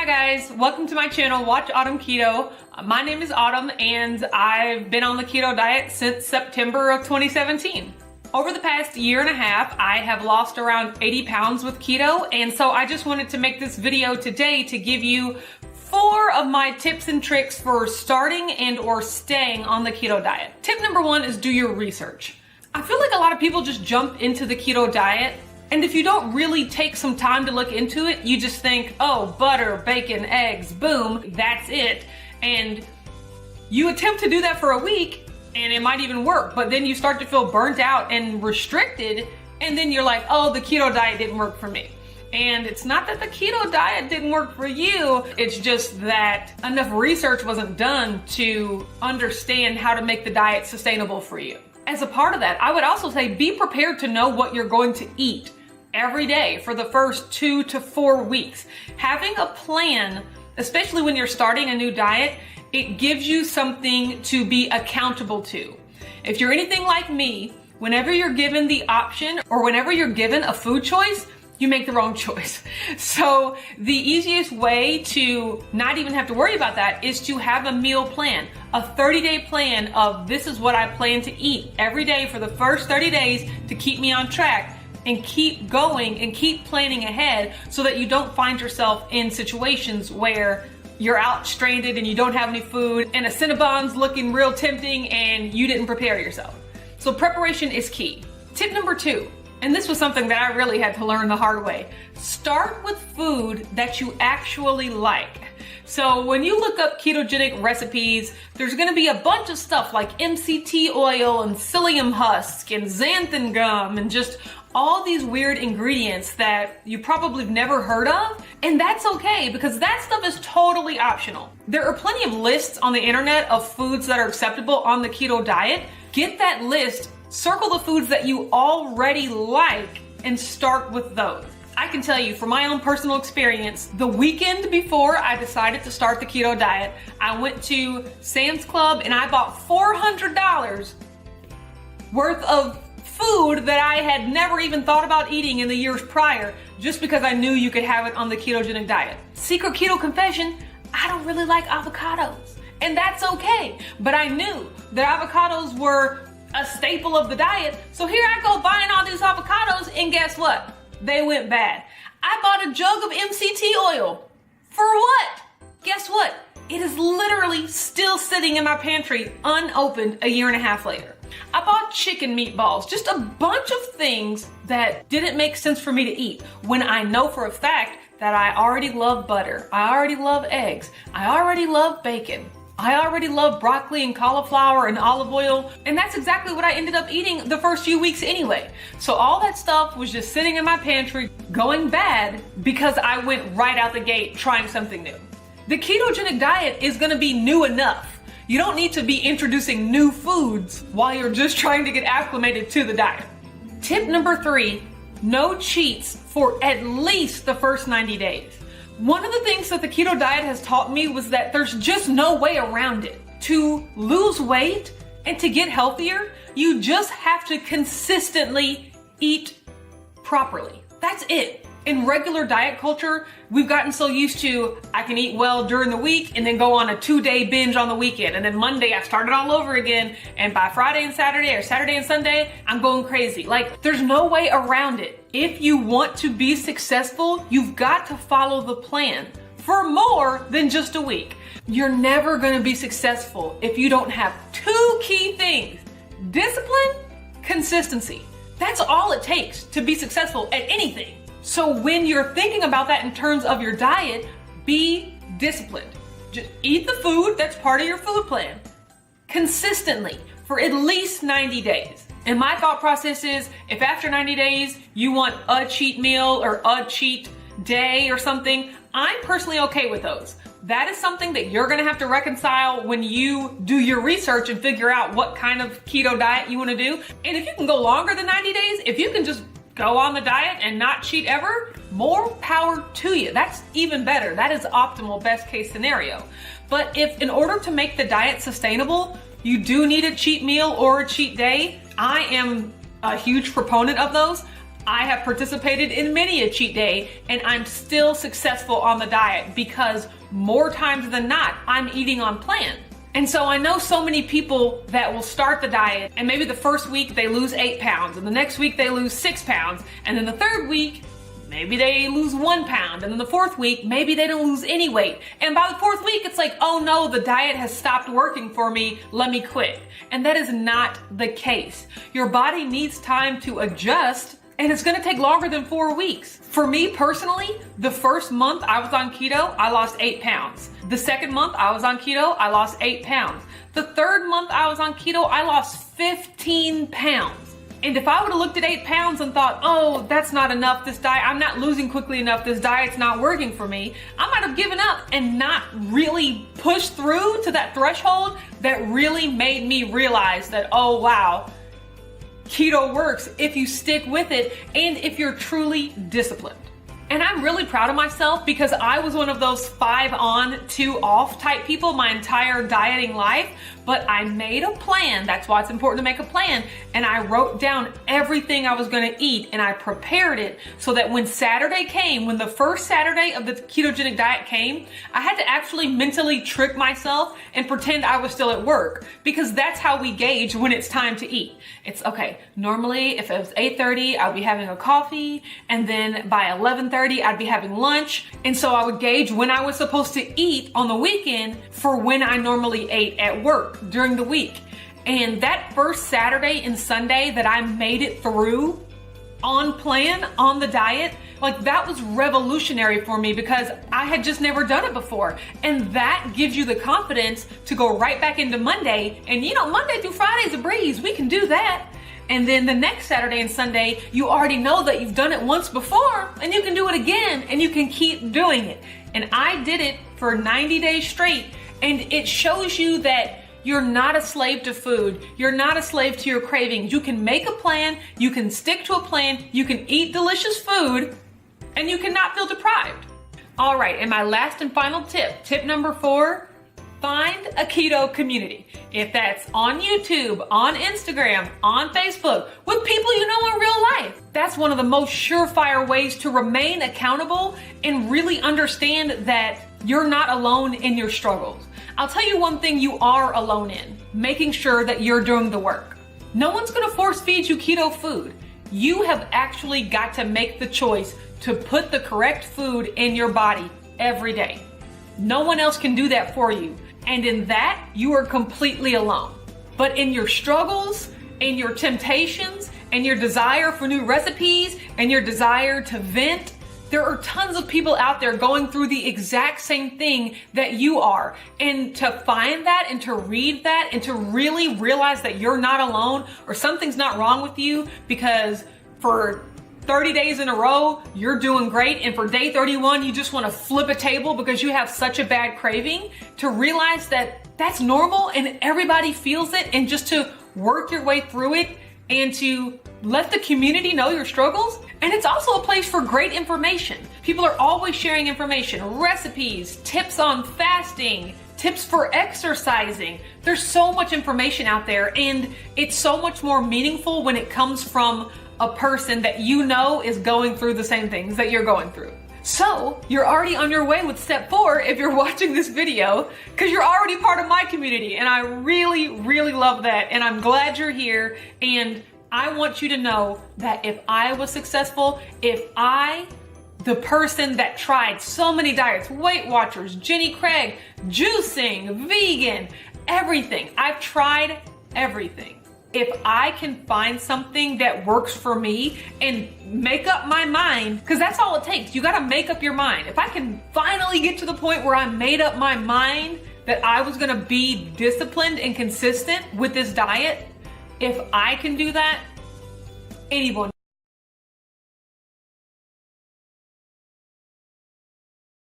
guys, welcome to my channel, Watch Autumn Keto. My name is Autumn and I've been on the keto diet since September of 2017. Over the past year and a half, I have lost around 80 pounds with keto, and so I just wanted to make this video today to give you 4 of my tips and tricks for starting and or staying on the keto diet. Tip number 1 is do your research. I feel like a lot of people just jump into the keto diet, and if you don't really take some time to look into it, you just think, oh, butter, bacon, eggs, boom, that's it. And you attempt to do that for a week, and it might even work, but then you start to feel burnt out and restricted, and then you're like, oh, the keto diet didn't work for me. And it's not that the keto diet didn't work for you, it's just that enough research wasn't done to understand how to make the diet sustainable for you. As a part of that, I would also say be prepared to know what you're going to eat every day for the first 2 to 4 weeks. Having a plan, especially when you're starting a new diet, it gives you something to be accountable to. If you're anything like me, whenever you're given the option or whenever you're given a food choice, you make the wrong choice. So the easiest way to not even have to worry about that is to have a meal plan, a 30-day plan of this is what I plan to eat every day for the first 30 days to keep me on track, and keep going and keep planning ahead so that you don't find yourself in situations where you're out stranded and you don't have any food and a Cinnabon's looking real tempting and you didn't prepare yourself. So preparation is key. Tip number 2, and this was something that I really had to learn the hard way. Start with food that you actually like. So when you look up ketogenic recipes, there's gonna be a bunch of stuff like MCT oil and psyllium husk and xanthan gum and just all these weird ingredients that you probably have never heard of. And that's okay, because that stuff is totally optional. There are plenty of lists on the internet of foods that are acceptable on the keto diet. Get that list, circle the foods that you already like, and start with those. I can tell you from my own personal experience, the weekend before I decided to start the keto diet, I went to Sam's Club and I bought $400 worth of food that I had never even thought about eating in the years prior, just because I knew you could have it on the ketogenic diet. Secret keto confession, I don't really like avocados, and that's okay. But I knew that avocados were a staple of the diet, so here I go buying all these avocados, and guess what? They went bad. I bought a jug of MCT oil. For what? Guess what? It is literally still sitting in my pantry unopened a year and a half later. I bought chicken meatballs, just a bunch of things that didn't make sense for me to eat when I know for a fact that I already love butter, I already love eggs, I already love bacon, I already love broccoli and cauliflower and olive oil, and that's exactly what I ended up eating the first few weeks anyway. So all that stuff was just sitting in my pantry going bad because I went right out the gate trying something new. The ketogenic diet is gonna be new enough. You don't need to be introducing new foods while you're just trying to get acclimated to the diet. Tip number 3, no cheats for at least the first 90 days. One of the things that the keto diet has taught me was that there's just no way around it. To lose weight and to get healthier, you just have to consistently eat properly. That's it. In regular diet culture, we've gotten so used to, I can eat well during the week and then go on a 2-day binge on the weekend. And then Monday I start it all over again. And by Friday and Saturday or Saturday and Sunday, I'm going crazy. Like, there's no way around it. If you want to be successful, you've got to follow the plan for more than just a week. You're never gonna be successful if you don't have 2 key things: discipline, consistency. That's all it takes to be successful at anything. So when you're thinking about that in terms of your diet, be disciplined. Just eat the food that's part of your food plan consistently for at least 90 days. And my thought process is, if after 90 days you want a cheat meal or a cheat day or something, I'm personally okay with those. That is something that you're gonna have to reconcile when you do your research and figure out what kind of keto diet you wanna do. And if you can go longer than 90 days, if you can just go on the diet and not cheat ever, more power to you. That's even better. That is optimal, best case scenario. But if in order to make the diet sustainable, you do need a cheat meal or a cheat day, I am a huge proponent of those. I have participated in many a cheat day, and I'm still successful on the diet because more times than not, I'm eating on plan. And so I know so many people that will start the diet, and maybe the first week they lose 8 pounds, and the next week they lose 6 pounds, and then the third week, maybe they lose 1 pound, and then the fourth week, maybe they don't lose any weight. And by the fourth week, it's like, oh no, the diet has stopped working for me, let me quit. And that is not the case. Your body needs time to adjust, and it's gonna take longer than 4 weeks. For me personally, the first month I was on keto, I lost 8 pounds. The second month I was on keto, I lost 8 pounds. The third month I was on keto, I lost 15 pounds. And if I would have looked at 8 pounds and thought, oh, that's not enough, this diet, I'm not losing quickly enough, this diet's not working for me, I might have given up and not really pushed through to that threshold that really made me realize that, oh wow, keto works if you stick with it and if you're truly disciplined. And I'm really proud of myself because I was one of those 5 on, 2 off type people my entire dieting life, but I made a plan. That's why it's important to make a plan. And I wrote down everything I was gonna eat and I prepared it so that when Saturday came, when the first Saturday of the ketogenic diet came, I had to actually mentally trick myself and pretend I was still at work, because that's how we gauge when it's time to eat. It's okay, normally if it was 8:30, I'd be having a coffee, and then by 11:30, I'd be having lunch. And so I would gauge when I was supposed to eat on the weekend for when I normally ate at work during the week. And that first Saturday and Sunday that I made it through on plan, on the diet, like that was revolutionary for me because I had just never done it before. And that gives you the confidence to go right back into Monday. And you know, Monday through Friday's a breeze. We can do that. And then the next Saturday and Sunday, you already know that you've done it once before and you can do it again and you can keep doing it. And I did it for 90 days straight. And it shows you that you're not a slave to food. You're not a slave to your cravings. You can make a plan, you can stick to a plan, you can eat delicious food, and you cannot feel deprived. All right, and my last and final tip number 4, find a keto community. If that's on YouTube, on Instagram, on Facebook, with people you know in real life. That's one of the most surefire ways to remain accountable and really understand that you're not alone in your struggles. I'll tell you one thing you are alone in, making sure that you're doing the work. No one's gonna force feed you keto food. You have actually got to make the choice to put the correct food in your body every day. No one else can do that for you. And in that, you are completely alone. But in your struggles, in your temptations, and your desire for new recipes, and your desire to vent, there are tons of people out there going through the exact same thing that you are. And to find that and to read that and to really realize that you're not alone or something's not wrong with you because for 30 days in a row, you're doing great. And for day 31, you just want to flip a table because you have such a bad craving. To realize that that's normal and everybody feels it, and just to work your way through it and to let the community know your struggles. And it's also a place for great information. People are always sharing information, recipes, tips on fasting, tips for exercising. There's so much information out there, and it's so much more meaningful when it comes from a person that you know is going through the same things that you're going through. So you're already on your way with step 4 if you're watching this video, because you're already part of my community. And I really, really love that. And I'm glad you're here. And I want you to know that if I was successful, the person that tried so many diets, Weight Watchers, Jenny Craig, juicing, vegan, everything, I've tried everything. If I can find something that works for me and make up my mind, because that's all it takes. You got to make up your mind. If I can finally get to the point where I made up my mind that I was going to be disciplined and consistent with this diet, if I can do that, anyone